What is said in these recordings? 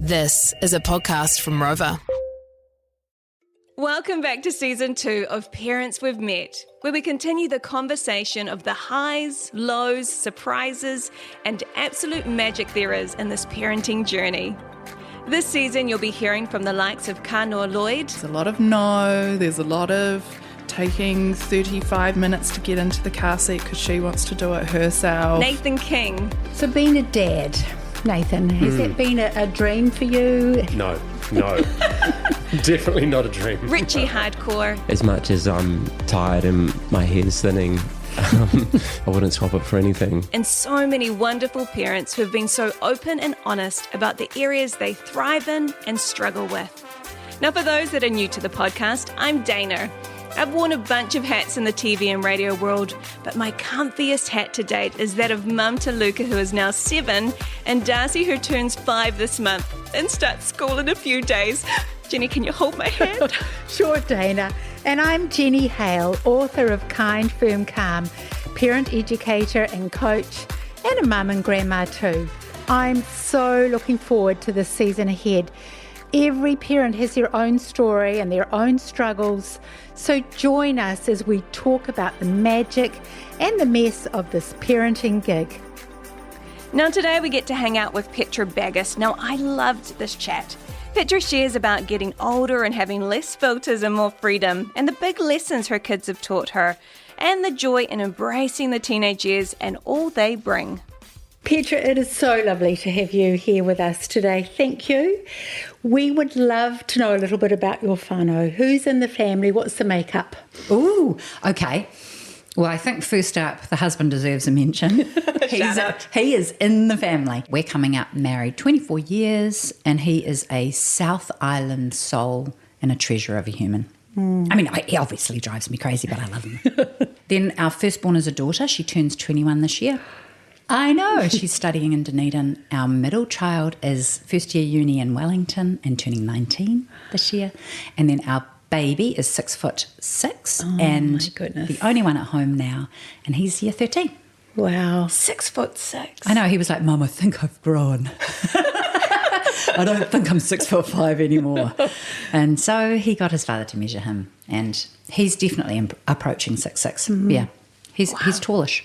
This is a podcast from Rover. Welcome back to Season 2 of Parents We've Met, where we continue the conversation of the highs, lows, surprises, and absolute magic there is in this parenting journey. This season, you'll be hearing from the likes of Kanoa Lloyd. There's a lot of no, there's a lot of taking 35 minutes to get into the car seat because she wants to do it herself. Nathan King. So being a dad, Nathan, has that been a dream for you? No. Definitely not a dream. Richie Hardcore. As much as I'm tired and my hair's thinning, I wouldn't swap it for anything. And so many wonderful parents who have been so open and honest about the areas they thrive in and struggle with. Now, for those that are new to the podcast, I'm Dana. I've worn a bunch of hats in the TV and radio world, but my comfiest hat to date is that of Mum to Luca, who is now 7, and Darcy, who turns 5 this month and starts school in a few days. Jenny, can you hold my hand? Sure, Dana. And I'm Jenny Hale, author of Kind, Firm, Calm, parent educator and coach, and a mum and grandma too. I'm so looking forward to this season ahead. Every parent has their own story and their own struggles, so join us as we talk about the magic and the mess of this parenting gig. Now today we get to hang out with Petra Bagust. Now I loved this chat. Petra shares about getting older and having less filters and more freedom, and the big lessons her kids have taught her, and the joy in embracing the teenage years and all they bring. Petra, it is so lovely to have you here with us today. Thank you. We would love to know a little bit about your whānau. Who's in the family? What's the makeup? Ooh, okay. Well, I think first up, the husband deserves a mention. He is in the family. We're coming up married 24 years, and he is a South Island soul and a treasure of a human. I mean, he obviously drives me crazy, but I love him. Then our firstborn is a daughter. She turns 21 this year. I know, she's studying in Dunedin. Our middle child is first year uni in Wellington and turning 19 this year. And then our baby is 6'6" and the only one at home now, and he's year 13. Wow. 6'6". I know, he was like, Mum, I think I've grown. I don't think I'm 6'5" anymore. And so he got his father to measure him, and he's definitely approaching 6'6". Mm-hmm. Yeah, he's tallish.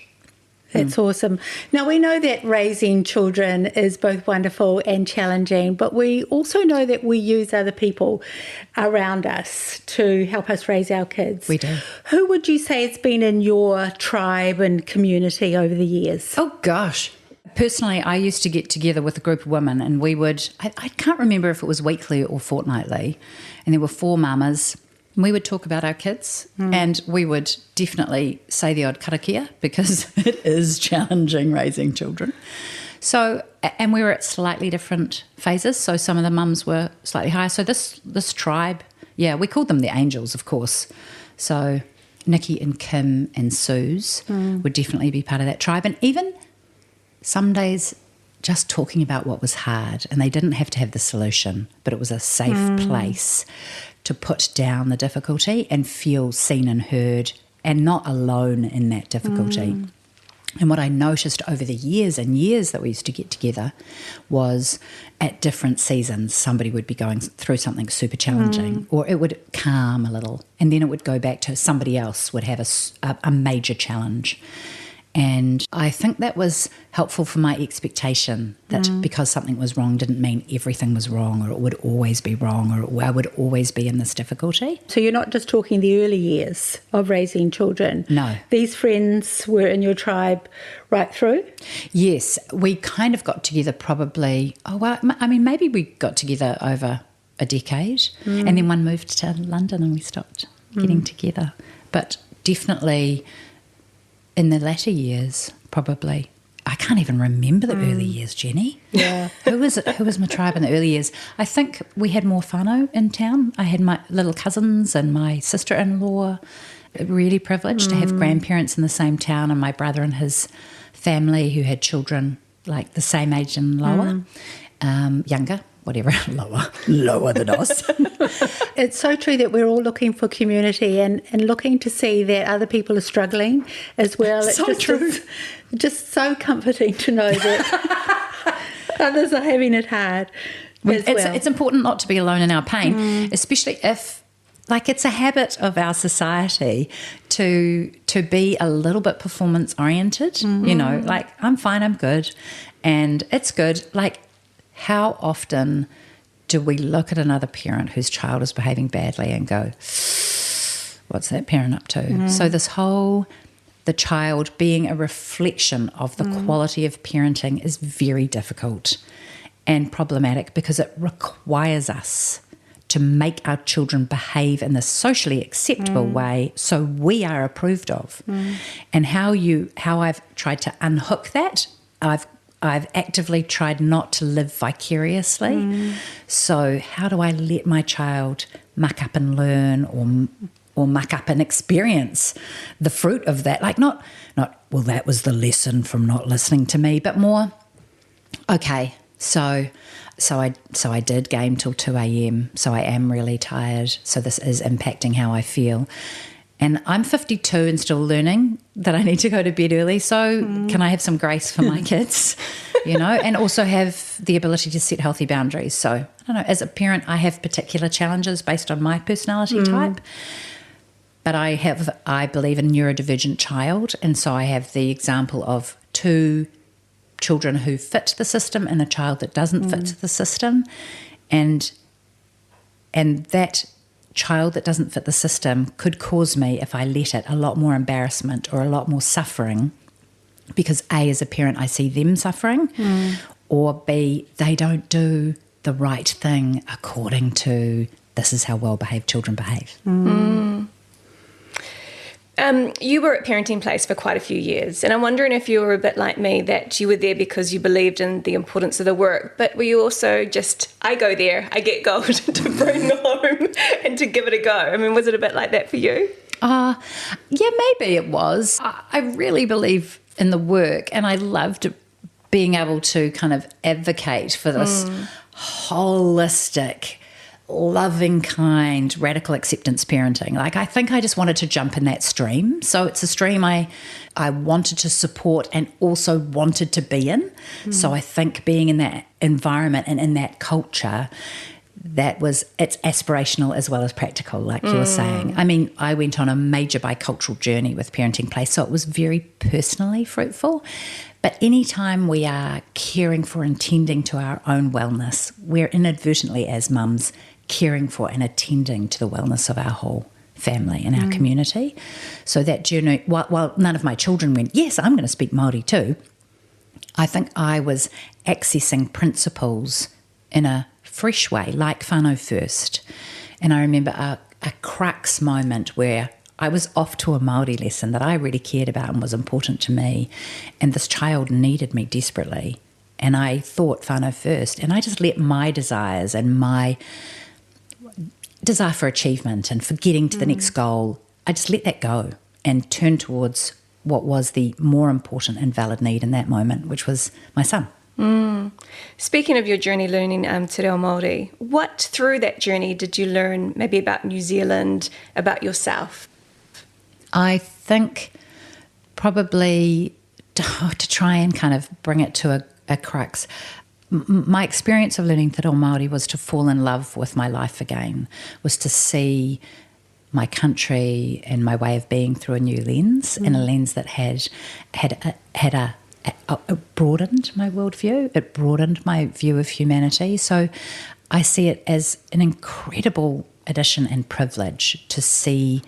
That's awesome. Now, we know that raising children is both wonderful and challenging, but we also know that we use other people around us to help us raise our kids. We do. Who would you say has been in your tribe and community over the years? Oh, gosh. Personally, I used to get together with a group of women, and we would, I can't remember if it was weekly or fortnightly, and there were 4 mamas. We would talk about our kids, and we would definitely say the odd karakia because it is challenging raising children. So, and we were at slightly different phases. So some of the mums were slightly higher. So this tribe, yeah, we called them the angels, of course. So Nikki and Kim and Suze would definitely be part of that tribe. And even some days just talking about what was hard, and they didn't have to have the solution, but it was a safe place to put down the difficulty and feel seen and heard and not alone in that difficulty. And what I noticed over the years and years that we used to get together was at different seasons, somebody would be going through something super challenging or it would calm a little, and then it would go back to somebody else would have a major challenge. And I think that was helpful for my expectation that because something was wrong didn't mean everything was wrong, or it would always be wrong, or I would always be in this difficulty. So you're not just talking the early years of raising children. No. These friends were in your tribe right through? Yes, we kind of got together probably, maybe we got together over a decade, and then one moved to London and we stopped getting together. But definitely in the latter years, probably. I can't even remember the early years, Jenny. Yeah. Who was my tribe in the early years? I think we had more whānau in town. I had my little cousins and my sister-in-law. Really privileged to have grandparents in the same town, and my brother and his family who had children like the same age and lower, younger, whatever, lower than us. It's so true that we're all looking for community and looking to see that other people are struggling as well. It's just so comforting to know that others are having it hard. It's important not to be alone in our pain, especially if, like, it's a habit of our society to be a little bit performance oriented. You know, like, I'm fine, I'm good, and it's good. Like, how often do we look at another parent whose child is behaving badly and go, what's that parent up to? So this whole, the child being a reflection of the quality of parenting is very difficult and problematic, because it requires us to make our children behave in the socially acceptable way so we are approved of. And how I've tried to unhook that, I've actively tried not to live vicariously. So how do I let my child muck up and learn, or muck up and experience the fruit of that? Like, not well, that was the lesson from not listening to me, but more, okay, so I did game till 2 a.m, so I am really tired, so this is impacting how I feel. And I'm 52 and still learning that I need to go to bed early, so can I have some grace for my kids, you know, and also have the ability to set healthy boundaries. So, I don't know, as a parent, I have particular challenges based on my personality type, but I believe a neurodivergent child, and so I have the example of 2 children who fit the system and a child that doesn't fit the system, and that child that doesn't fit the system could cause me, if I let it, a lot more embarrassment or a lot more suffering, because A, as a parent, I see them suffering, or B, they don't do the right thing according to this is how well-behaved children behave. You were at Parenting Place for quite a few years, and I'm wondering if you were a bit like me, that you were there because you believed in the importance of the work, but were you also just, I go there, I get gold to bring home and to give it a go? I mean, was it a bit like that for you? Yeah, maybe it was. I really believe in the work, and I loved being able to kind of advocate for this holistic, loving, kind, radical acceptance parenting. Like, I think I just wanted to jump in that stream. So it's a stream I wanted to support and also wanted to be in. So I think being in that environment and in that culture, it's aspirational as well as practical, like you were saying. I mean, I went on a major bicultural journey with Parenting Place, so it was very personally fruitful. But anytime we are caring for and tending to our own wellness, we're inadvertently, as mums, caring for and attending to the wellness of our whole family and our community. So that journey, while none of my children went, yes, I'm going to speak Māori too, I think I was accessing principles in a fresh way, like whānau first. And I remember a crux moment where I was off to a Māori lesson that I really cared about and was important to me, and this child needed me desperately. And I thought whānau first, and I just let my desires and my desire for achievement and for getting to the next goal, I just let that go and turn towards what was the more important and valid need in that moment, which was my son. Speaking of your journey learning te reo Māori, what through that journey did you learn maybe about New Zealand, about yourself? I think probably to try and kind of bring it to a crux, my experience of learning te reo Māori was to fall in love with my life again, was to see my country and my way of being through a new lens, and a lens that had broadened my worldview. It broadened my view of humanity. So I see it as an incredible addition and privilege to see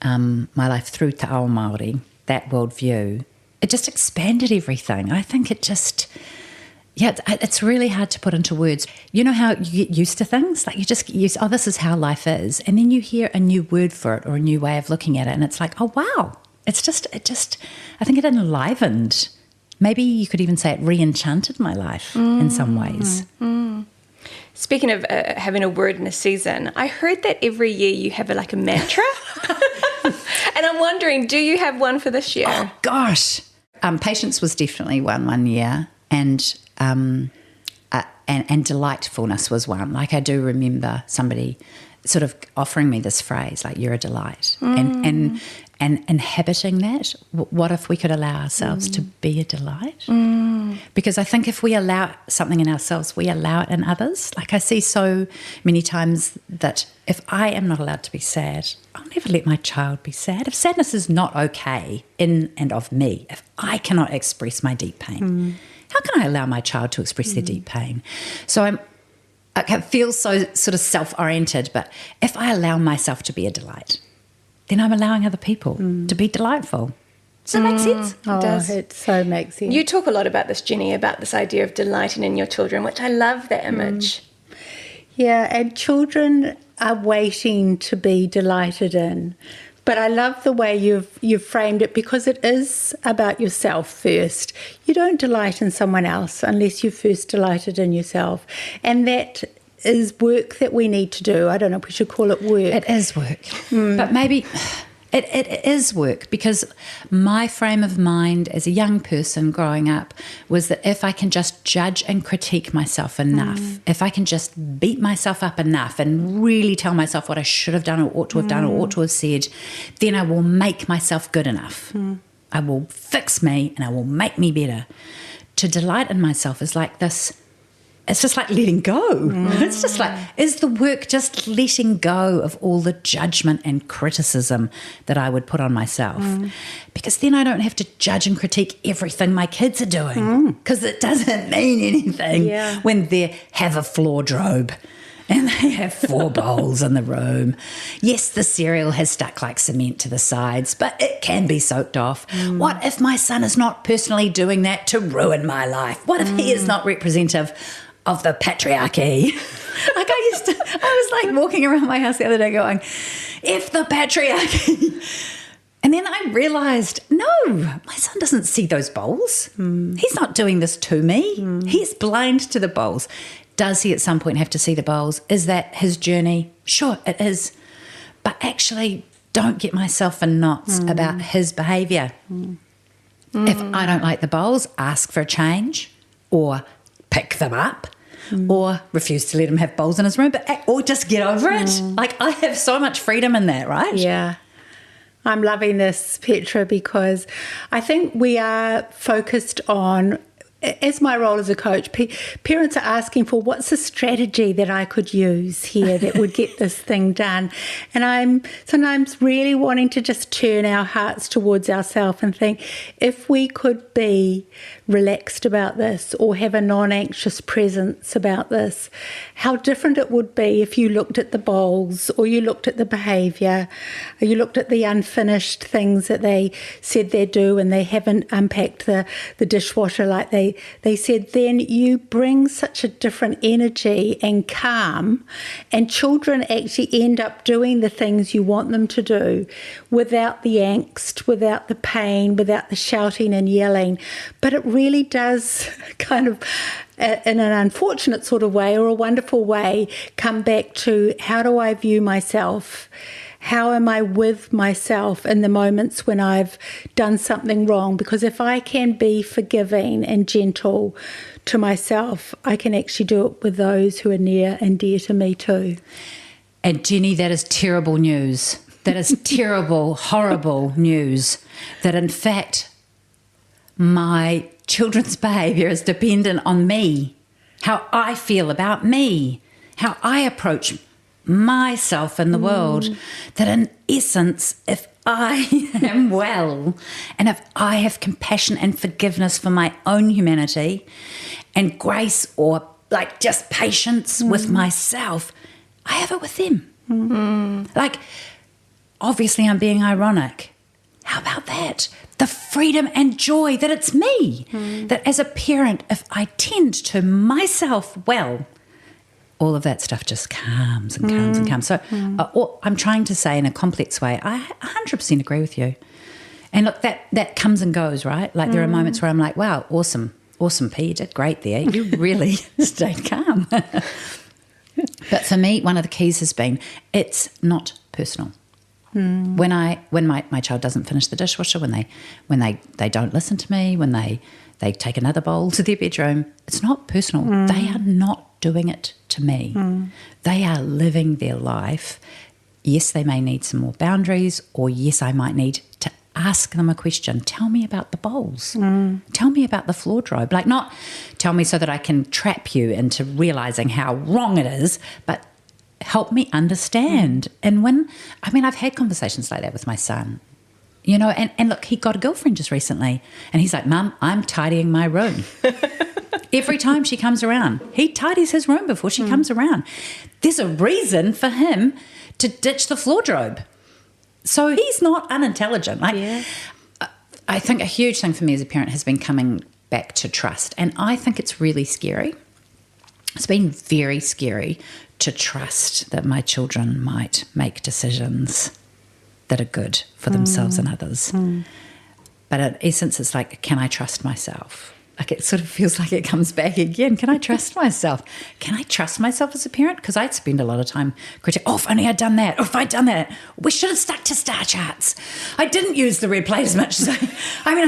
my life through te ao Māori, that worldview. It just expanded everything. I think it just... Yeah, it's really hard to put into words. You know how you get used to things? Like, you just get used, this is how life is. And then you hear a new word for it or a new way of looking at it, and it's like, oh, wow. I think it enlivened. Maybe you could even say it re-enchanted my life in some ways. Speaking of having a word in a season, I heard that every year you have a mantra. And I'm wondering, do you have one for this year? Oh, gosh. Patience was definitely one year. And delightfulness was one. Like, I do remember somebody sort of offering me this phrase, like, you're a delight, and inhabiting that. What if we could allow ourselves to be a delight? Because I think if we allow something in ourselves, we allow it in others. Like I see so many times that if I am not allowed to be sad, I'll never let my child be sad. If sadness is not okay in and of me, if I cannot express my deep pain, how can I allow my child to express their deep pain? So I feel so sort of self-oriented, but if I allow myself to be a delight, then I'm allowing other people to be delightful. Does that make sense? Oh, does. it so makes sense. You talk a lot about this, Jenny, about this idea of delighting in your children, which I love that image. Yeah, and children are waiting to be delighted in. But I love the way you've framed it, because it is about yourself first. You don't delight in someone else unless you first delighted in yourself. And that is work that we need to do. I don't know if we should call it work. It is work. But maybe it is work, because my frame of mind as a young person growing up was that if I can just judge and critique myself enough, if I can just beat myself up enough and really tell myself what I should have done or ought to have done or ought to have said, then I will make myself good enough. I will fix me and I will make me better. To delight in myself is like this. It's just like letting go. It's just like, is the work just letting go of all the judgment and criticism that I would put on myself? Because then I don't have to judge and critique everything my kids are doing, because it doesn't mean anything when they have a wardrobe and they have 4 bowls in the room. Yes, the cereal has stuck like cement to the sides, but it can be soaked off. What if my son is not personally doing that to ruin my life? What if he is not representative of the patriarchy? Like I was like walking around my house the other day going, F the patriarchy. And then I realised, no, my son doesn't see those bowls. He's not doing this to me. He's blind to the bowls. Does he at some point have to see the bowls? Is that his journey? Sure, it is. But actually, don't get myself in knots about his behaviour. If I don't like the bowls, ask for a change, or pick them up, or refuse to let him have bowls in his room, or just get over it. Like, I have so much freedom in that, right? Yeah. I'm loving this, Petra, because I think we are focused on, as my role as a coach, parents are asking for what's the strategy that I could use here that would get this thing done. And I'm sometimes really wanting to just turn our hearts towards ourselves and think, if we could be relaxed about this or have a non-anxious presence about this, how different it would be if you looked at the bowls, or you looked at the behaviour, or you looked at the unfinished things that they said they do and they haven't unpacked the dishwasher like they said. Then you bring such a different energy and calm, and children actually end up doing the things you want them to do without the angst, without the pain, without the shouting and yelling. But it really does kind of, in an unfortunate sort of way or a wonderful way, come back to, how do I view myself? How am I with myself in the moments when I've done something wrong? Because if I can be forgiving and gentle to myself, I can actually do it with those who are near and dear to me too. And Jenny, that is terrible news. That is terrible, horrible news. That in fact, my children's behaviour is dependent on me, how I feel about me, how I approach myself in the world. That in essence, if I am well, and if I have compassion and forgiveness for my own humanity, and grace, or like just patience with myself, I have it with them. Like, obviously I'm being ironic. How about that? The freedom and joy that it's me. That as a parent, if I tend to myself well, all of that stuff just calms and calms and calms. So I'm trying to say in a complex way, I 100% agree with you. And look, that comes and goes, right? Like there are moments where I'm like, wow, awesome, P, you did great there. You really stayed calm. But for me, one of the keys has been, it's not personal. When my child doesn't finish the dishwasher, when they don't listen to me, when they take another bowl to their bedroom, it's not personal. They are not doing it to me. They are living their life. Yes, they may need some more boundaries, or yes, I might need to ask them a question. Tell me about the bowls. Tell me about the floor-drobe. Like, not tell me so that I can trap you into realising how wrong it is, but help me understand. And I've had conversations like that with my son, you know, and look, he got a girlfriend just recently, and he's like, Mum, I'm tidying my room. Every time she comes around, he tidies his room before she comes around. There's a reason for him to ditch the floor-drobe. So he's not unintelligent. I think a huge thing for me as a parent has been coming back to trust. And I think it's really scary. It's been very scary to trust that my children might make decisions that are good for themselves and others. But in essence, it's like, can I trust myself? Like, it sort of feels like it comes back again. Can I trust myself? Can I trust myself as a parent? Because I'd spend a lot of time critiquing, if only I'd done that. If I'd done that. We should have stuck to star charts. I didn't use the red plate as much as I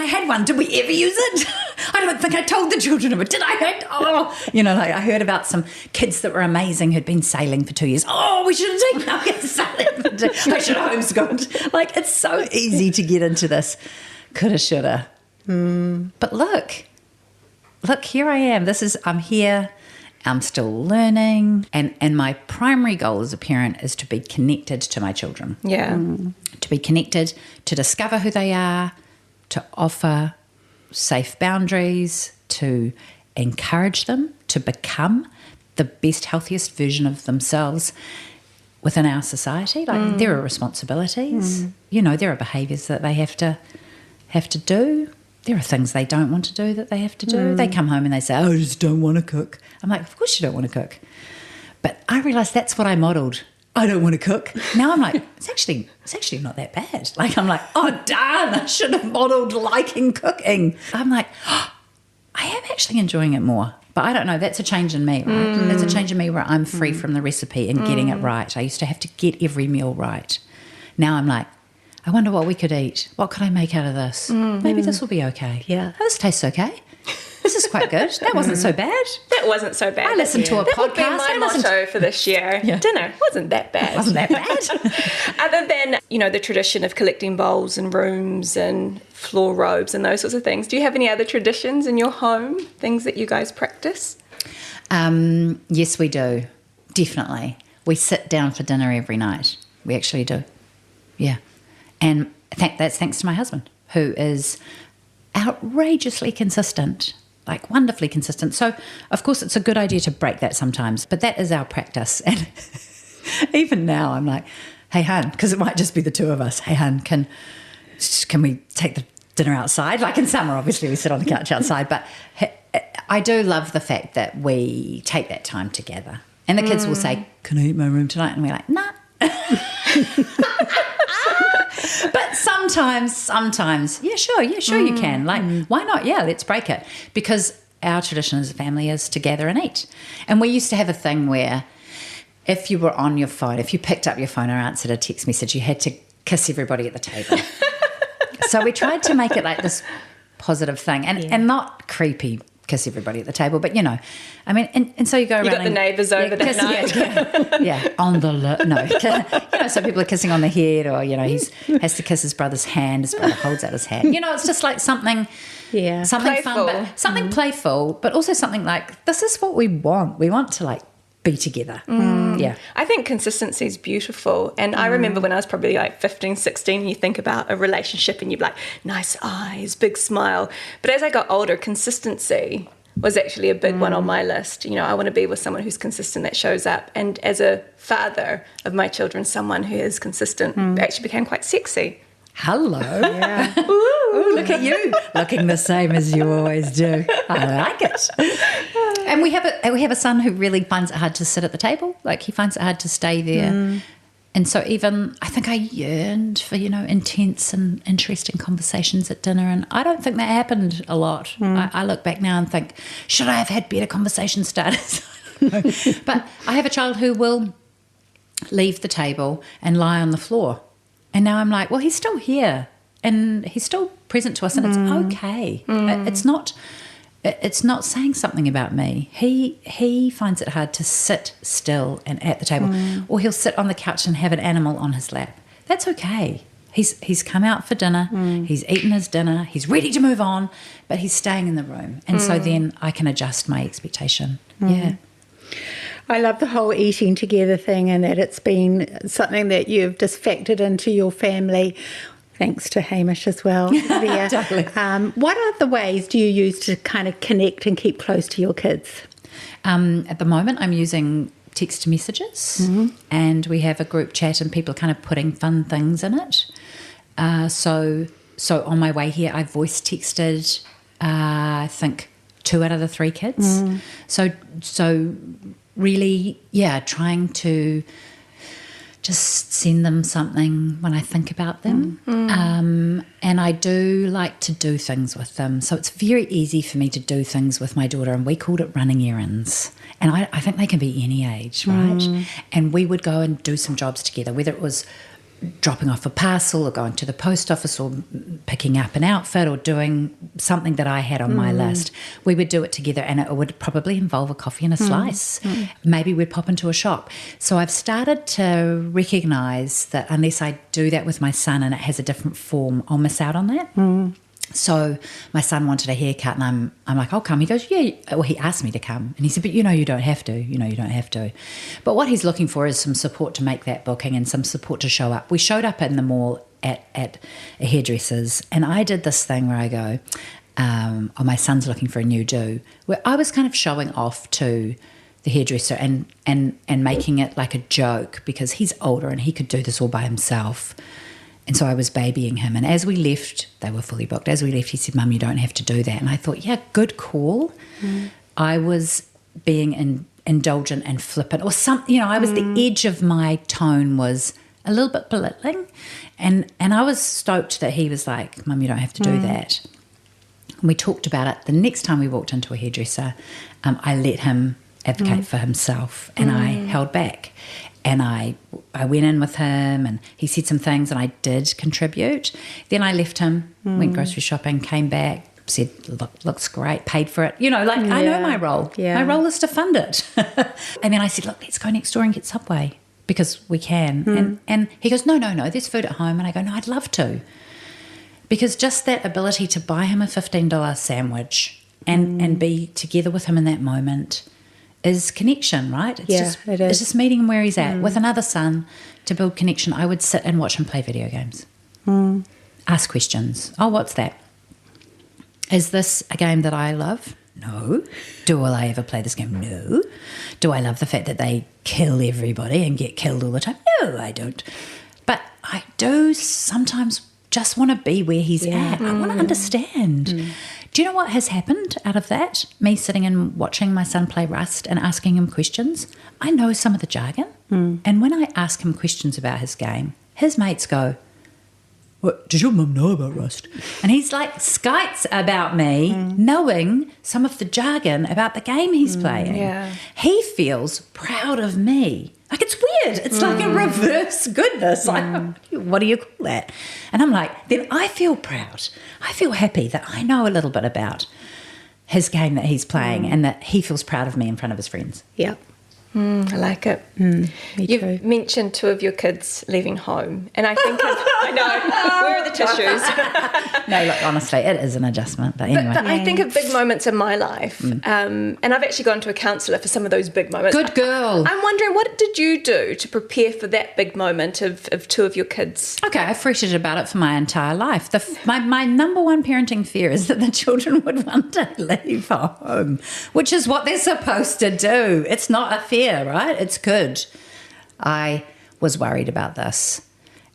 had one. Did we ever use it? I don't think I told the children of it. Did I? Like I heard about some kids that were amazing who'd been sailing for 2 years. We should have taken our kids sailing for 2 years. I should have homeschooled. Like, it's so easy to get into this coulda, shoulda. But look, here I am. I'm here. I'm still learning. And my primary goal as a parent is to be connected to my children. Yeah. To be connected, to discover who they are, to offer safe boundaries, to encourage them to become the best, healthiest version of themselves within our society. Like, there are responsibilities. You know, there are behaviours that they have to do. There are things they don't want to do that they have to do. They come home and they say, I just don't want to cook. I'm like, of course you don't want to cook. But I realised that's what I modelled. I don't want to cook. Now I'm like, it's actually not that bad. Like, I'm like, oh, darn, I should have modelled liking cooking. I'm like, I am actually enjoying it more. But I don't know, that's a change in me, right? That's a change in me where I'm free from the recipe and getting it right. I used to have to get every meal right. Now I'm like, I wonder what we could eat. What could I make out of this? Maybe this will be okay. Yeah. Oh, this tastes okay. This is quite good. That wasn't so bad. That wasn't so bad. I listened to a podcast. That would be my motto for this year. Dinner wasn't that bad. Wasn't that bad. Other than, the tradition of collecting bowls and rooms and floor robes and those sorts of things, do you have any other traditions in your home, things that you guys practice? Yes, we do. Definitely. We sit down for dinner every night. We actually do. Yeah. And that's thanks to my husband, who is outrageously consistent, like wonderfully consistent. So, of course, it's a good idea to break that sometimes, but that is our practice. And even now I'm like, hey, hun, because it might just be the two of us. Hey, hun, can we take the dinner outside? Like, in summer, obviously, we sit on the couch outside. But I do love the fact that we take that time together. And the kids will say, can I eat my room tonight? And we're like, nah. But sometimes, yeah, sure, you can. Like, why not? Yeah, let's break it. Because our tradition as a family is to gather and eat. And we used to have a thing where if you were on your phone, if you picked up your phone or answered a text message, you had to kiss everybody at the table. So we tried to make it like this positive thing and not creepy, kiss everybody at the table, but I mean, and so you go around. You got the neighbours over that night. Yeah, on the no. So people are kissing on the head, or he has to kiss his brother's hand. His brother holds out his hand. It's just like something playful. fun, but something playful, but also something like, this is what we want. We want to like be together. Yeah. I think consistency is beautiful. And I remember when I was probably like 15, 16, you think about a relationship and you'd be like, nice eyes, big smile. But as I got older, consistency was actually a big one on my list. I want to be with someone who's consistent, that shows up. And as a father of my children, someone who is consistent actually became quite sexy. Hello. Yeah. Ooh, look at you, looking the same as you always do. I like it. And we have a son who really finds it hard to sit at the table. Like, he finds it hard to stay there. And so even I think I yearned for, intense and interesting conversations at dinner. And I don't think that happened a lot. I look back now and think, should I have had better conversation starters? But I have a child who will leave the table and lie on the floor. And now I'm like, well, he's still here and he's still present to us, and it's okay. It's not saying something about me. He finds it hard to sit still and at the table, or he'll sit on the couch and have an animal on his lap. That's okay. He's come out for dinner, he's eaten his dinner, he's ready to move on, but he's staying in the room. And so then I can adjust my expectation. Yeah. I love the whole eating together thing, and that it's been something that you've just factored into your family, thanks to Hamish as well. There. Totally. What other ways do you use to kind of connect and keep close to your kids? At the moment, I'm using text messages, and we have a group chat, and people are kind of putting fun things in it. So on my way here, I voice texted, I think, 2 out of the 3 kids. So really, trying to just send them something when I think about them. And I do like to do things with them. So it's very easy for me to do things with my daughter, and we called it running errands. And I think they can be any age, right? And we would go and do some jobs together, whether it was dropping off a parcel or going to the post office or picking up an outfit or doing something that I had on my list. We would do it together, and it would probably involve a coffee and a slice. Maybe we'd pop into a shop. So I've started to recognise that unless I do that with my son and it has a different form, I'll miss out on that. So my son wanted a haircut, and I'm like, I'll come. He goes, yeah. Well, he asked me to come, and he said, but you don't have to. You don't have to. But what he's looking for is some support to make that booking and some support to show up. We showed up in the mall at a hairdresser's, and I did this thing where I go, my son's looking for a new do, where I was kind of showing off to the hairdresser and making it like a joke because he's older and he could do this all by himself. And so I was babying him. And as we left, they were fully booked. As we left, he said, Mum, you don't have to do that. And I thought, yeah, good call. I was being indulgent and flippant or something. I was the edge of my tone was a little bit belittling. And I was stoked that he was like, Mum, you don't have to do that. And we talked about it. The next time we walked into a hairdresser, I let him advocate for himself, and I held back. And I went in with him, and he said some things, and I did contribute. Then I left him, went grocery shopping, came back, said, looks great, paid for it. I know my role. Yeah. My role is to fund it. And then I said, look, let's go next door and get Subway because we can. And he goes, no, there's food at home. And I go, no, I'd love to. Because just that ability to buy him a $15 sandwich and be together with him in that moment is connection, right? It is. It's just meeting him where he's at. With another son, to build connection, I would sit and watch him play video games. Ask questions. Oh, what's that? Is this a game that I love? No. Do I ever play this game? No. Do I love the fact that they kill everybody and get killed all the time? No, I don't. But I do sometimes just want to be where he's at. I want to understand. Do you know what has happened out of that? Me sitting and watching my son play Rust and asking him questions. I know some of the jargon. And when I ask him questions about his game, his mates go, what does your mum know about Rust? And he's like skites about me knowing some of the jargon about the game he's playing. Yeah. He feels proud of me. Like, it's weird. It's like a reverse goodness. Like, what do you call that? And I'm like, then I feel proud. I feel happy that I know a little bit about his game that he's playing and that he feels proud of me in front of his friends. Yeah. I like it. You've mentioned 2 of your kids leaving home, and I think I know, where are the tissues? No, look, honestly, it is an adjustment, but anyway. But I think of big moments in my life, and I've actually gone to a counsellor for some of those big moments. Good girl. I'm wondering, what did you do to prepare for that big moment of 2 of your kids? Okay, I've fretted about it for my entire life. My number one parenting fear is that the children would one day leave home, which is what they're supposed to do. It's not a fear. Right? It's good. I was worried about this.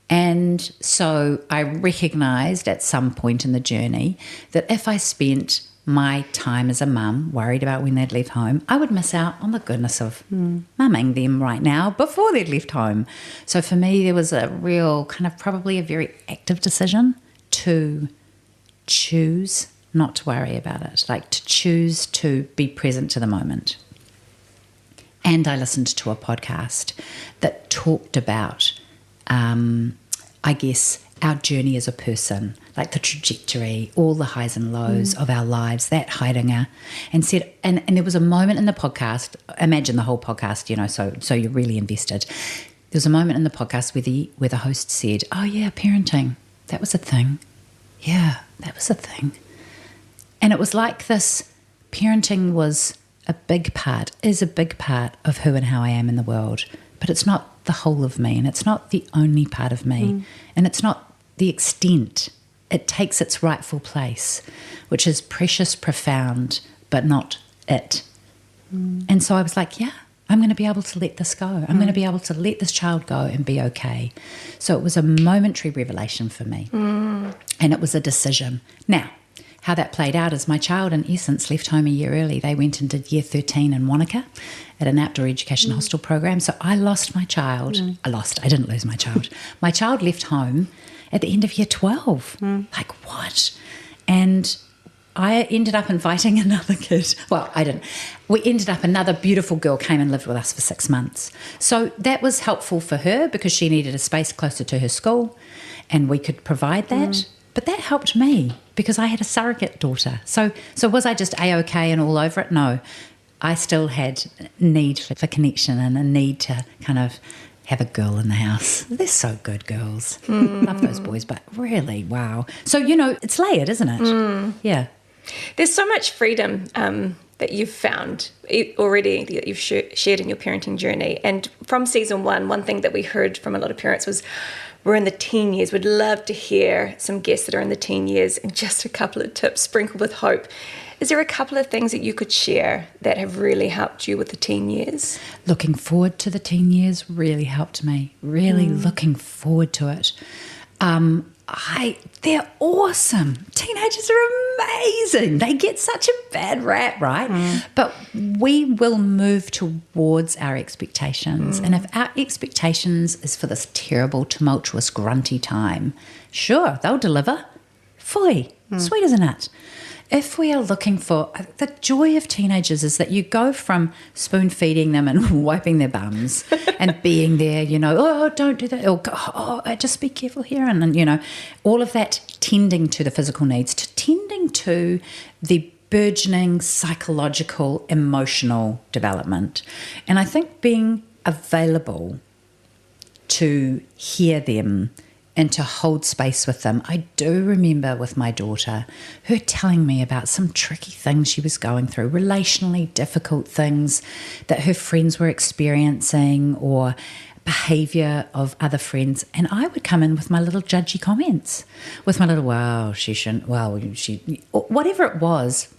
And so I recognised at some point in the journey that if I spent my time as a mum worried about when they'd leave home, I would miss out on the goodness of mumming them right now before they'd left home. So for me, there was a real kind of probably a very active decision to choose not to worry about it, like to choose to be present to the moment. And I listened to a podcast that talked about, I guess, our journey as a person, like the trajectory, all the highs and lows of our lives, that Heidegger, and said, and there was a moment in the podcast, imagine the whole podcast, so you're really invested. there was a moment in the podcast where the host said, "Oh yeah, parenting, that was a thing. Yeah, that was a thing." And it was like this: parenting is a big part of who and how I am in the world, but it's not the whole of me, and it's not the only part of me, and it's not the extent. It takes its rightful place, which is precious, profound, but not it. And so I was like, yeah, I'm going to be able to let this go. I'm going to be able to let this child go and be okay. So it was a momentary revelation for me. And it was a decision. Now, how that played out is my child, in essence, left home a year early. They went and did year 13 in Wanaka at an outdoor education hostel program. So I lost my child. I didn't lose my child. My child left home at the end of year 12. Like, what? And I ended up inviting another kid. Well, I didn't. We ended up, another beautiful girl came and lived with us for 6 months. So that was helpful for her because she needed a space closer to her school and we could provide that. But that helped me because I had a surrogate daughter. So was I just A-OK and all over it? No. I still had need for connection and a need to kind of have a girl in the house. They're so good, girls. Love those boys, but really, wow. So, it's layered, isn't it? Yeah. There's so much freedom that you've found already that you've shared in your parenting journey. And from season one thing that we heard from a lot of parents was, we're in the teen years. We'd love to hear some guests that are in the teen years and just a couple of tips sprinkled with hope. Is there a couple of things that you could share that have really helped you with the teen years? Looking forward to the teen years really helped me. Really looking forward to it. They're awesome. Teenagers are amazing. They get such a bad rap, right? But we will move towards our expectations. And if our expectations is for this terrible, tumultuous, grunty time, sure, they'll deliver fully. Sweet as a nut. If we are looking for, the joy of teenagers is that you go from spoon feeding them and wiping their bums and being there, oh, don't do that, or oh, just be careful here, and then, all of that tending to the physical needs, to tending to the burgeoning psychological, emotional development. And I think being available to hear them and to hold space with them. I do remember with my daughter, her telling me about some tricky things she was going through, relationally difficult things that her friends were experiencing or behaviour of other friends. And I would come in with my little judgy comments, with my little, well, she shouldn't, well, she, whatever it was.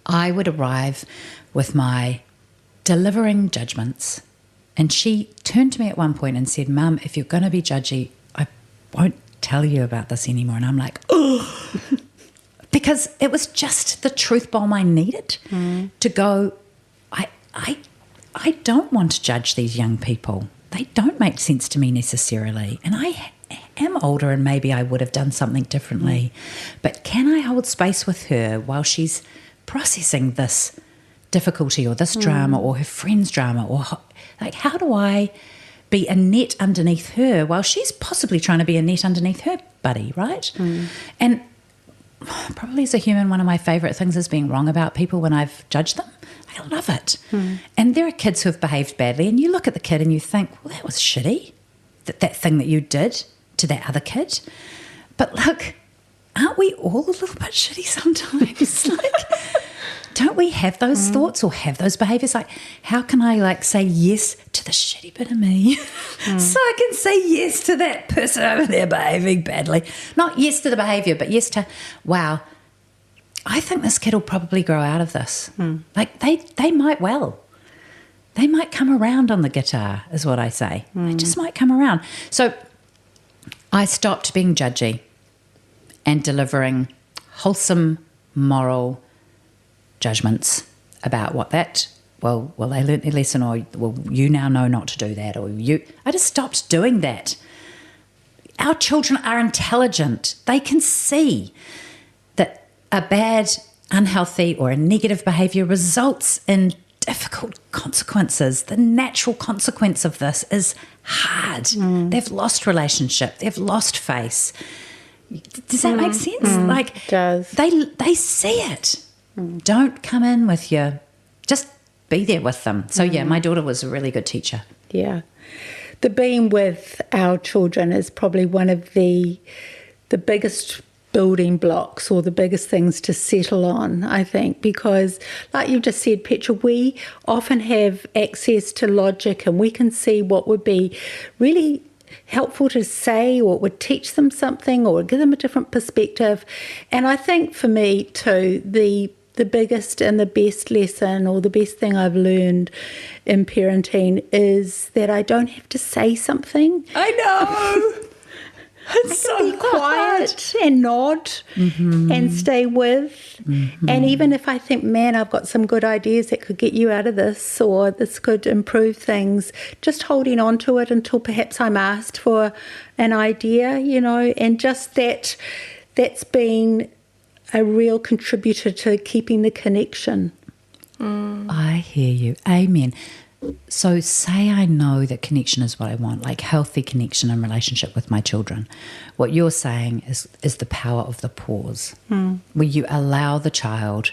I would arrive with my delivering judgments. And she turned to me at one point and said, "Mum, if you're going to be judgy, won't tell you about this anymore." And I'm like, oh, because it was just the truth bomb I needed to go, I don't want to judge these young people. They don't make sense to me necessarily. And I am older and maybe I would have done something differently. But can I hold space with her while she's processing this difficulty or this drama or her friend's drama, or like, how do I be a net underneath her while she's possibly trying to be a net underneath her buddy, right? And probably as a human, one of my favourite things is being wrong about people when I've judged them. I love it. And there are kids who have behaved badly and you look at the kid and you think, well, that was shitty, that thing that you did to that other kid. But look, aren't we all a little bit shitty sometimes? Don't we have those thoughts or have those behaviours? Like, how can I say yes to the shitty bit of me so I can say yes to that person over there behaving badly? Not yes to the behaviour, but yes to, wow, I think this kid will probably grow out of this. Like, they might well. They might come around on the guitar, is what I say. They just might come around. So I stopped being judgy and delivering wholesome, moral judgments about what that, well, they learnt a lesson, or, well, you now know not to do that, or I just stopped doing that. Our children are intelligent. They can see that a bad, unhealthy, or a negative behaviour results in difficult consequences. The natural consequence of this is hard. They've lost relationship. They've lost face. Does that make sense? It does. They see it. Don't come in with just be there with them. So, yeah, my daughter was a really good teacher. Yeah. the being with our children is probably one of the biggest building blocks or the biggest things to settle on, I think, because like you just said, Petra, we often have access to logic and we can see what would be really helpful to say, or it would teach them something, or give them a different perspective. And I think for me too, the biggest and the best lesson, or the best thing I've learned in parenting, is that I don't have to say something. I know. It's so be quiet and nod and stay with. And even if I think, man, I've got some good ideas that could get you out of this, or this could improve things, just holding on to it until perhaps I'm asked for an idea, and just that's been a real contributor to keeping the connection. I hear you. Amen. So say I know that connection is what I want, like healthy connection and relationship with my children. What you're saying is the power of the pause, where you allow the child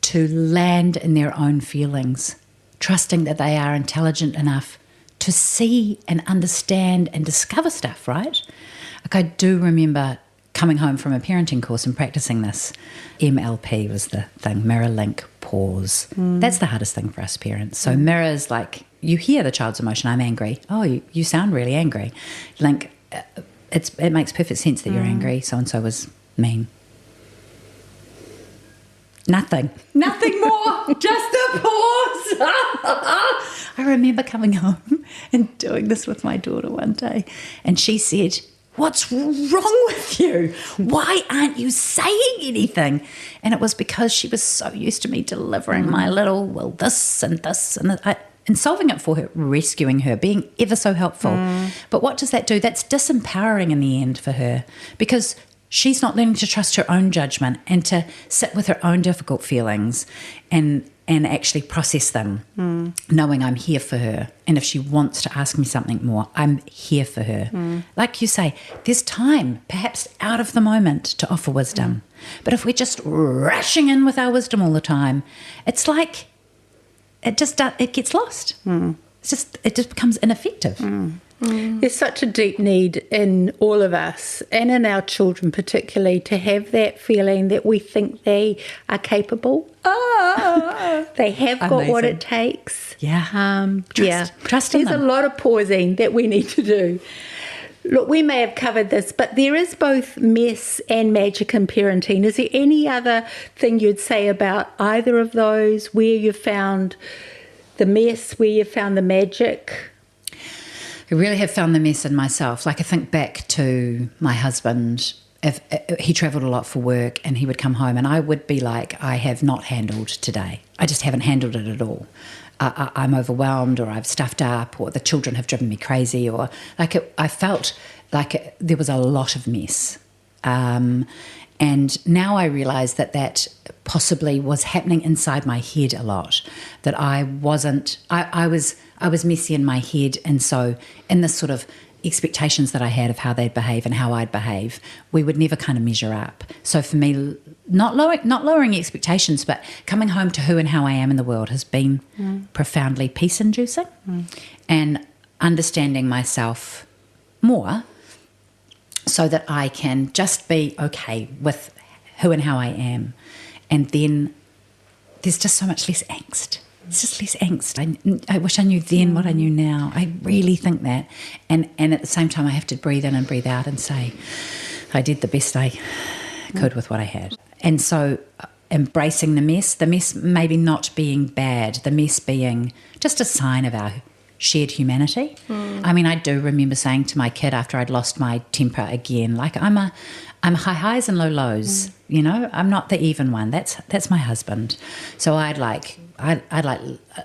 to land in their own feelings, trusting that they are intelligent enough to see and understand and discover stuff, right? Like I do remember coming home from a parenting course and practicing this. MLP was the thing, mirror, link, pause. That's the hardest thing for us parents. So mirror is like, you hear the child's emotion, I'm angry. Oh, you sound really angry. Link, it makes perfect sense that you're angry. So-and-so was mean. Nothing more, just a pause. I remember coming home and doing this with my daughter one day, and she said, "What's wrong with you? Why aren't you saying anything?" And it was because she was so used to me delivering my little, well, this and this and solving it for her, rescuing her, being ever so helpful. But what does that do? That's disempowering in the end for her, because she's not learning to trust her own judgment and to sit with her own difficult feelings and actually process them, knowing I'm here for her. And if she wants to ask me something more, I'm here for her. Like you say, there's time, perhaps out of the moment, to offer wisdom. But if we're just rushing in with our wisdom all the time, it's like it gets lost. It just becomes ineffective. There's such a deep need in all of us, and in our children particularly, to have that feeling that we think they are capable. They have got what it takes. Yeah. Trust in There's them. a lot of pausing that we need to do. Look, we may have covered this, but there is both mess and magic in parenting. Is there any other thing you'd say about either of those, where you found the mess, where you found the magic? I really have found the mess in myself. Like I think back to my husband. If he travelled a lot for work, and he would come home and I would be like, I have not handled today. I just haven't handled it at all. I'm overwhelmed, or I've stuffed up, or the children have driven me crazy, or I felt like there was a lot of mess. And now I realise that possibly was happening inside my head a lot, that I was messy in my head. And so in this sort of expectations that I had of how they'd behave and how I'd behave, we would never kind of measure up. So for me, not lowering expectations, but coming home to who and how I am in the world has been profoundly peace-inducing, and understanding myself more so that I can just be okay with who and how I am. And then there's just so much less angst. It's just less angst. I wish I knew then what I knew now. I really think that. And at the same time, I have to breathe in and breathe out and say, I did the best I could with what I had. And so embracing the mess maybe not being bad, the mess being just a sign of our shared humanity. I mean, I do remember saying to my kid after I'd lost my temper again, like I'm high highs and low lows, I'm not the even one. That's my husband. So I'd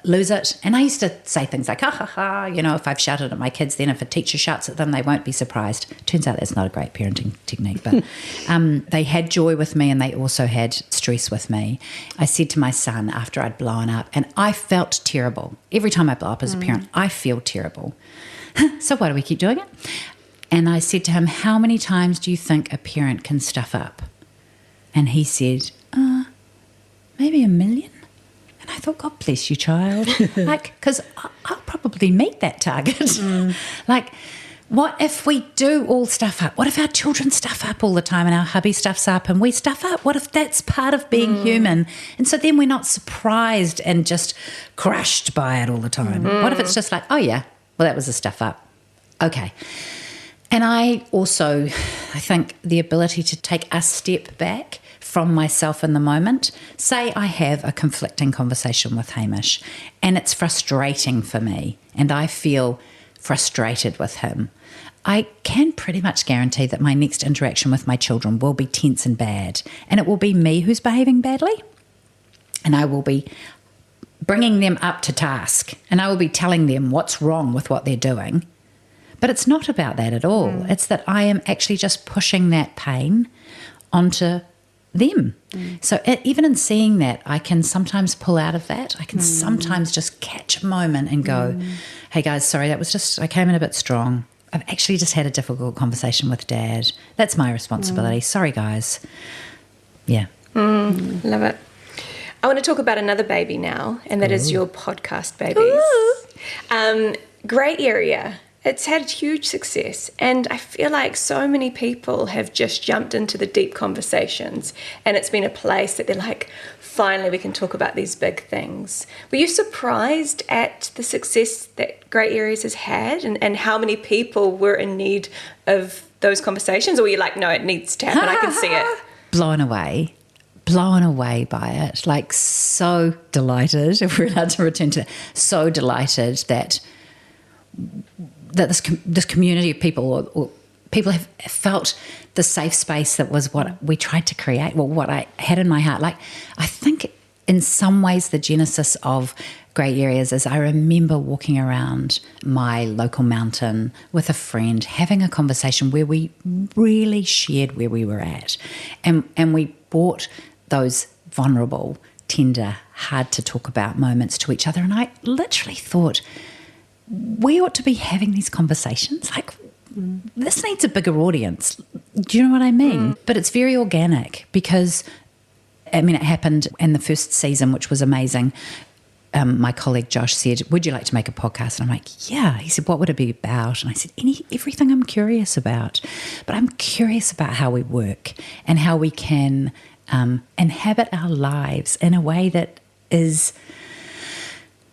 lose it. And I used to say things like, ha, ha, ha, if I've shouted at my kids, then if a teacher shouts at them, they won't be surprised. Turns out that's not a great parenting technique, but they had joy with me and they also had stress with me. I said to my son after I'd blown up, and I felt terrible. Every time I blow up as a parent, I feel terrible. So why do we keep doing it? And I said to him, how many times do you think a parent can stuff up? And he said, maybe 1 million. And I thought, God bless you, child. Because I'll probably meet that target. Like, what if we do all stuff up? What if our children stuff up all the time and our hubby stuffs up and we stuff up? What if that's part of being human? And so then we're not surprised and just crushed by it all the time. What if it's just like, oh yeah, well, that was a stuff up. Okay. And I think the ability to take a step back from myself in the moment. Say I have a conflicting conversation with Hamish and it's frustrating for me and I feel frustrated with him. I can pretty much guarantee that my next interaction with my children will be tense and bad, and it will be me who's behaving badly, and I will be bringing them up to task, and I will be telling them what's wrong with what they're doing. But it's not about that at all. It's that I am actually just pushing that pain onto them. So even in seeing that, I can sometimes pull out of that. I can sometimes just catch a moment and go, hey guys, sorry, I came in a bit strong. I've actually just had a difficult conversation with Dad. That's my responsibility. Sorry, guys. Yeah. Love it. I want to talk about another baby now, and that is your podcast babies. Grey area. It's had huge success, and I feel like so many people have just jumped into the deep conversations, and it's been a place that they're like, finally we can talk about these big things. Were you surprised at the success that Grey Areas has had, and how many people were in need of those conversations, or were you like, no, it needs to happen, I can see it? Blown away by it, like so delighted, if we're allowed to return to that, so delighted that this community of people or people have felt the safe space that was what we tried to create, well, what I had in my heart. Like, I think in some ways the genesis of Grey Areas is I remember walking around my local mountain with a friend, having a conversation where we really shared where we were at. And we brought those vulnerable, tender, hard to talk about moments to each other. And I literally thought, we ought to be having these conversations. Like, this needs a bigger audience. Do you know what I mean? But it's very organic because, I mean, it happened in the first season, which was amazing. My colleague Josh said, would you like to make a podcast? And I'm like, yeah. He said, what would it be about? And I said, everything I'm curious about. But I'm curious about how we work and how we can inhabit our lives in a way that is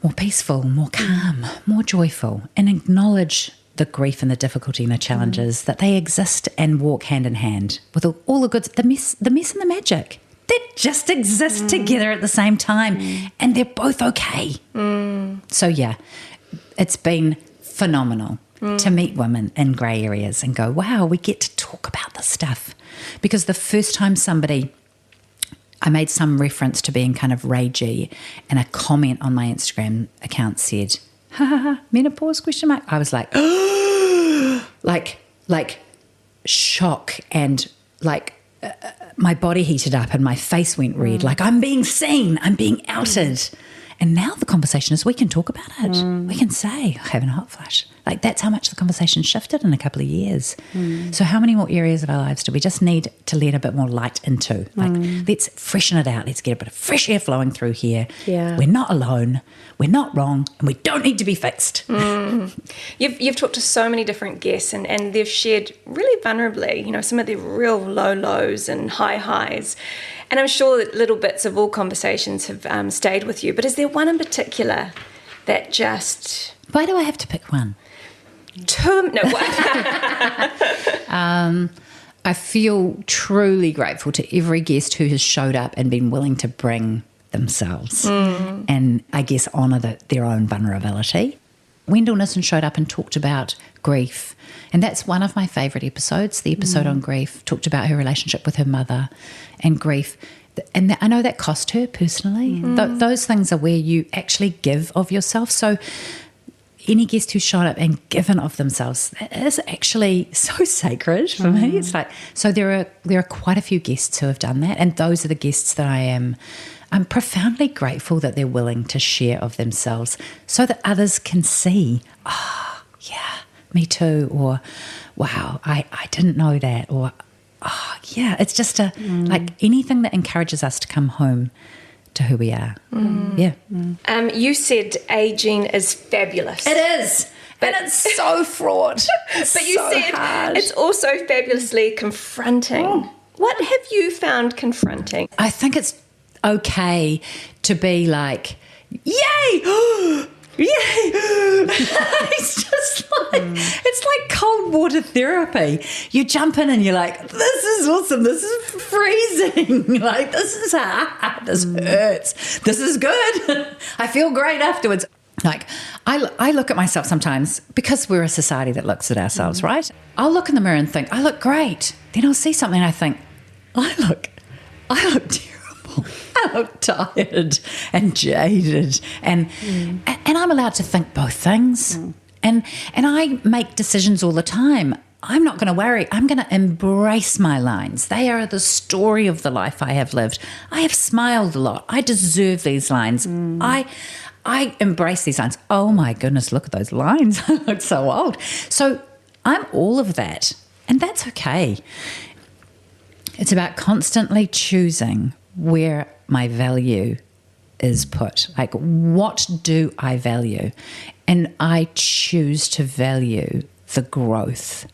more peaceful, more calm, more joyful, and acknowledge the grief and the difficulty and the challenges that they exist and walk hand in hand with all the good, the mess and the magic. They just exist together at the same time, and they're both okay. So yeah, it's been phenomenal to meet women in Grey Areas and go, wow, we get to talk about this stuff. Because the first time I made some reference to being kind of ragey, and a comment on my Instagram account said, ha ha ha, menopause, question mark. I was like, like shock, and like my body heated up and my face went red. Like, I'm being seen, I'm being outed. And now the conversation is we can talk about it. We can say, I'm having a hot flush. Like, that's how much the conversation shifted in a couple of years. So how many more areas of our lives do we just need to let a bit more light into? Like, let's freshen it out. Let's get a bit of fresh air flowing through here. Yeah. We're not alone. We're not wrong. And we don't need to be fixed. You've talked to so many different guests, and they've shared really vulnerably, you know, some of their real low lows and high highs. And I'm sure that little bits of all conversations have stayed with you. But is there one in particular that just... Why do I have to pick one? I feel truly grateful to every guest who has showed up and been willing to bring themselves and, I guess, honour their own vulnerability. Wendell Nissen showed up and talked about grief, and that's one of my favourite episodes. The episode on grief talked about her relationship with her mother and grief. And I know that cost her personally. Those things are where you actually give of yourself. So any guest who's showed up and given of themselves is actually so sacred for me. It's like, so there are quite a few guests who have done that, and those are the guests that I'm profoundly grateful that they're willing to share of themselves so that others can see, oh, yeah, me too, or wow, I didn't know that, or oh, yeah, it's just like anything that encourages us to come home to who we are. Yeah. You said aging is fabulous. It is. And it's so fraught. But you said it's also fabulously confronting. What have you found confronting? I think it's okay to be like, yay! Yay! It's just like, it's like cold water therapy. You jump in and you're like, this is awesome. This is freezing. Like, this is hard. This hurts. This is good. I feel great afterwards. Like, I look at myself sometimes because we're a society that looks at ourselves, right? I'll look in the mirror and think, I look great. Then I'll see something and I think, I look terrible. I look tired and jaded. And I'm allowed to think both things. And I make decisions all the time. I'm not going to worry. I'm going to embrace my lines. They are the story of the life I have lived. I have smiled a lot. I deserve these lines. I embrace these lines. Oh my goodness, look at those lines. I look so old. So I'm all of that. And that's okay. It's about constantly choosing where my value is put. Like, what do I value? And I choose to value the growth,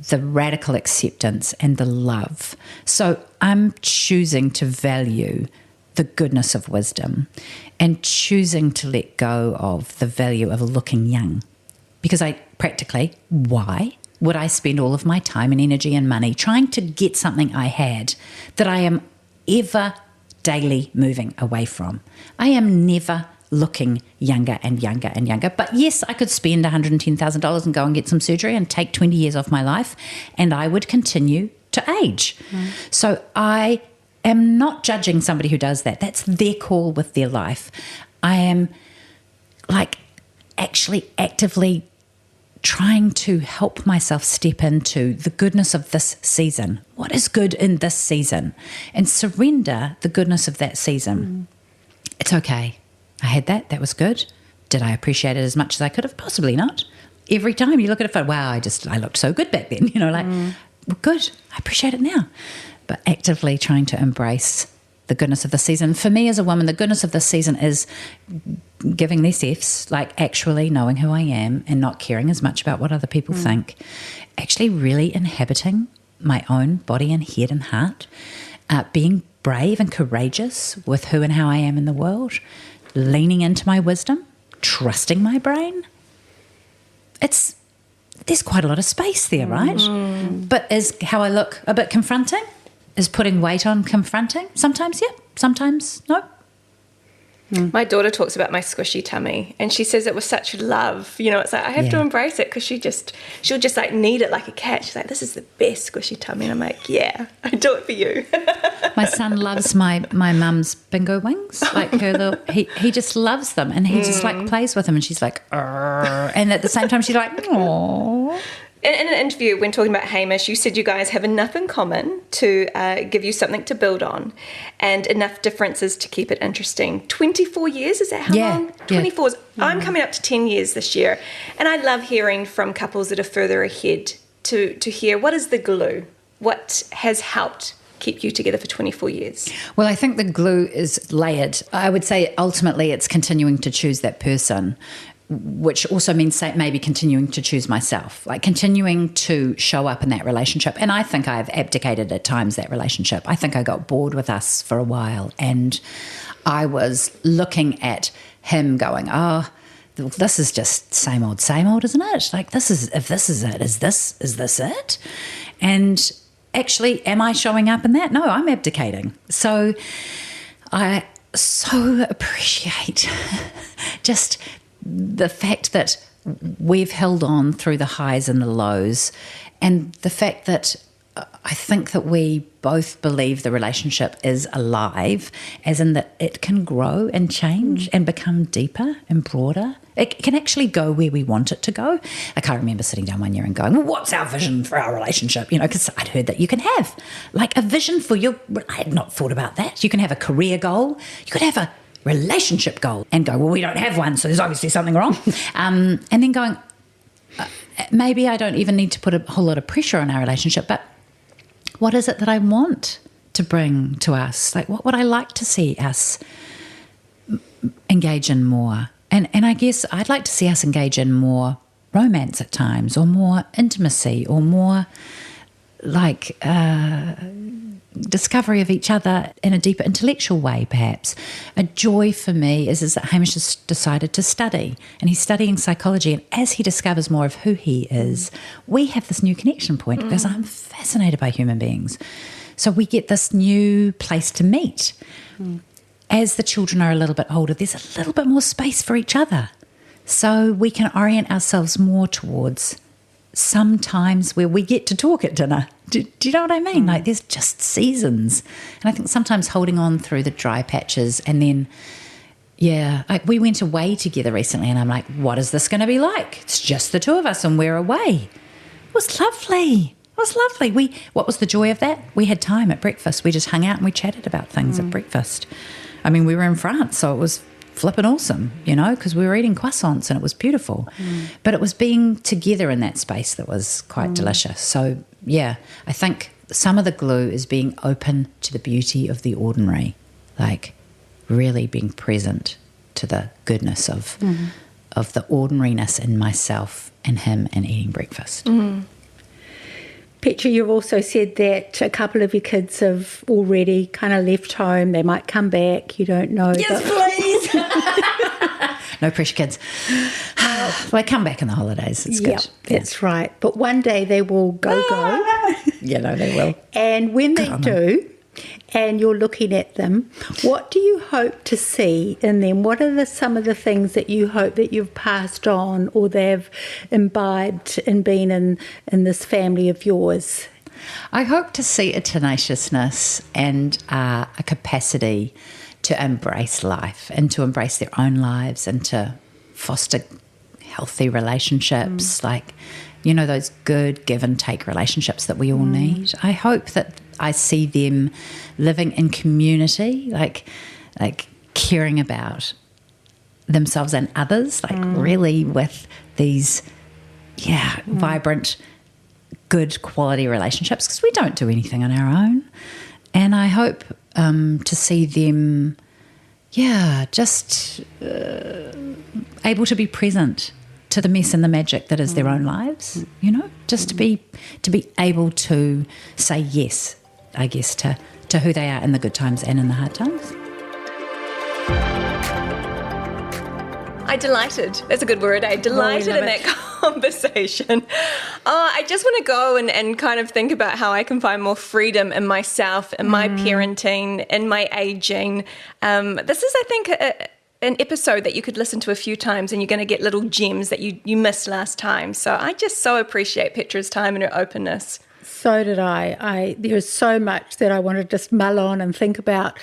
the radical acceptance, and the love. So I'm choosing to value the goodness of wisdom and choosing to let go of the value of looking young. Because why would I spend all of my time and energy and money trying to get something I had that I am ever daily moving away from? I am never looking younger and younger and younger. But yes, I could spend $110,000 and go and get some surgery and take 20 years off my life, and I would continue to age. So I am not judging somebody who does that. That's their call with their life. I am actually actively trying to help myself step into the goodness of this season. What is good in this season? And surrender the goodness of that season. It's okay. I had that. That was good. Did I appreciate it as much as I could have? Possibly not. Every time you look at it, wow, I looked so good back then. Well, good. I appreciate it now. But actively trying to embrace the goodness of the season. For me as a woman, the goodness of this season is giving these Fs, like actually knowing who I am and not caring as much about what other people think. Actually really inhabiting my own body and head and heart. Being brave and courageous with who and how I am in the world. Leaning into my wisdom. Trusting my brain. There's quite a lot of space there, right? But is how I look a bit confronting? Is putting weight on confronting? Sometimes, yeah. Sometimes, no. My daughter talks about my squishy tummy, and she says it was such love. It's like I have to embrace it because she'll just like knead it like a cat. She's like, this is the best squishy tummy. And I'm like, yeah, I do it for you. My son loves my mum's bingo wings. Like her little, he just loves them, and he just like plays with them, and she's like, arr. And at the same time she's like, aww. In an interview, when talking about Hamish, you said you guys have enough in common to give you something to build on and enough differences to keep it interesting. 24 years, is that how long? 24 years. I'm coming up to 10 years this year, and I love hearing from couples that are further ahead to hear what is the glue, what has helped keep you together for 24 years. Well, I think the glue is layered. I would say ultimately it's continuing to choose that person, which also means maybe continuing to choose myself, like continuing to show up in that relationship. And I think I've abdicated at times that relationship. I think I got bored with us for a while, and I was looking at him going, this is just same old, isn't it? Like if this is it, is this it? And actually, am I showing up in that? No, I'm abdicating. So I so appreciate just the fact that we've held on through the highs and the lows, and the fact that I think that we both believe the relationship is alive, as in that it can grow and change and become deeper and broader. It can actually go where we want it to go. Like I remember sitting down one year and going, well, what's our vision for our relationship? Because I'd heard that you can have like a vision for I had not thought about that. You can have a career goal. You could have a relationship goal and go, well, we don't have one, so there's obviously something wrong. And then going, maybe I don't even need to put a whole lot of pressure on our relationship, but what is it that I want to bring to us? Like, what would I like to see us engage in more? And I guess I'd like to see us engage in more romance at times, or more intimacy, or more like discovery of each other in a deeper intellectual way, perhaps. A joy for me is that Hamish has decided to study, and he's studying psychology, and as he discovers more of who he is, we have this new connection point because I'm fascinated by human beings. So we get this new place to meet. As the children are a little bit older, there's a little bit more space for each other. So we can orient ourselves more towards some times where we get to talk at dinner. Do you know what I mean? Like, there's just seasons. And I think sometimes holding on through the dry patches, and then, we went away together recently, and I'm like, what is this going to be like? It's just the two of us and we're away. It was lovely. What was the joy of that? We had time at breakfast. We just hung out and we chatted about things at breakfast. I mean, we were in France, so it was flippin' awesome, because we were eating croissants and it was beautiful. But it was being together in that space that was quite delicious. So, I think some of the glue is being open to the beauty of the ordinary, like really being present to the goodness of the ordinariness in myself and him and eating breakfast. Petra, you've also said that a couple of your kids have already kind of left home. They might come back. You don't know. Yes, please. No pressure, kids. They come back in the holidays. It's good. That's right. But one day they will go. They will. And when they do, and you're looking at them, what do you hope to see in them? What are some of the things that you hope that you've passed on or they've imbibed and been in this family of yours? I hope to see a tenaciousness and a capacity to embrace life and to embrace their own lives and to foster healthy relationships, like, those good give and take relationships that we all need. I hope that I see them living in community, like caring about themselves and others, like really with these, vibrant, good quality relationships, because we don't do anything on our own. And I hope to see them, just able to be present to the mess and the magic that is their own lives, just to be able to say yes, I guess, to who they are in the good times and in the hard times. That's a good word, delighted in that conversation. I just want to go and kind of think about how I can find more freedom in myself, in my parenting, in my aging. This is, I think, an episode that you could listen to a few times and you're going to get little gems that you missed last time. So I just so appreciate Petra's time and her openness. So did I. There is so much that I want to just mull on and think about.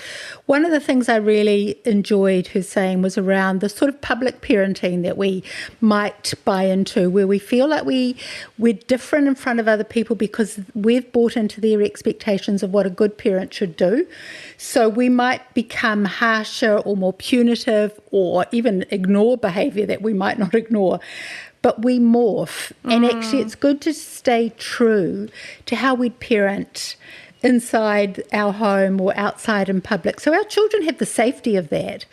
One of the things I really enjoyed her saying was around the sort of public parenting that we might buy into, where we feel like we're different in front of other people because we've bought into their expectations of what a good parent should do. So we might become harsher or more punitive or even ignore behaviour that we might not ignore. But we morph, and actually it's good to stay true to how we'd parent inside our home or outside in public. So our children have the safety of that,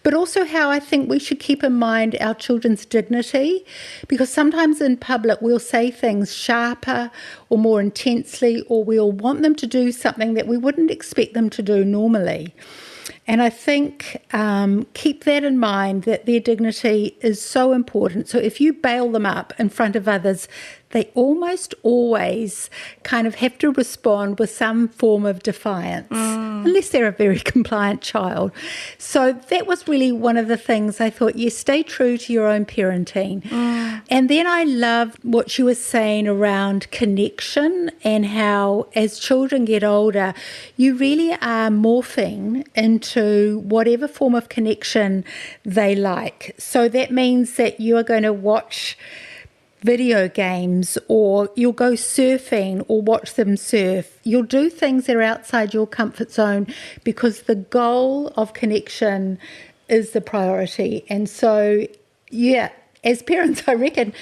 but also how I think we should keep in mind our children's dignity, because sometimes in public we'll say things sharper or more intensely, or we'll want them to do something that we wouldn't expect them to do normally. And I think keep that in mind, that their dignity is so important. So if you bail them up in front of others, they almost always kind of have to respond with some form of defiance, unless they're a very compliant child. So that was really one of the things I thought, yes, stay true to your own parenting. And then I loved what she was saying around connection and how as children get older, you really are morphing into whatever form of connection they like. So that means that you are going to watch video games, or you'll go surfing or watch them surf. You'll do things that are outside your comfort zone because the goal of connection is the priority. And so, as parents, I reckon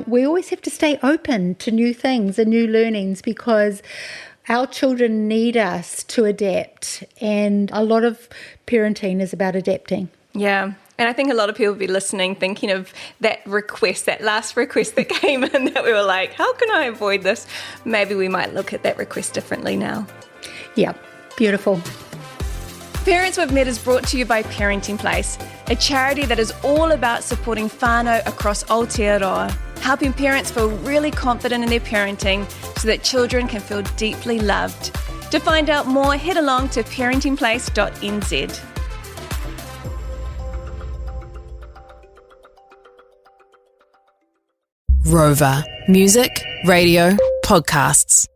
we always have to stay open to new things and new learnings, because Our children need us to adapt, and a lot of parenting is about adapting. Yeah. And I think a lot of people will be listening thinking of that request, that last request that came in that we were like, how can I avoid this? Maybe we might look at that request differently now. Yeah, beautiful. Parents We've Met is brought to you by Parenting Place, a charity that is all about supporting whānau across Aotearoa, helping parents feel really confident in their parenting so that children can feel deeply loved. To find out more, head along to parentingplace.nz. Rover. Music, radio, podcasts.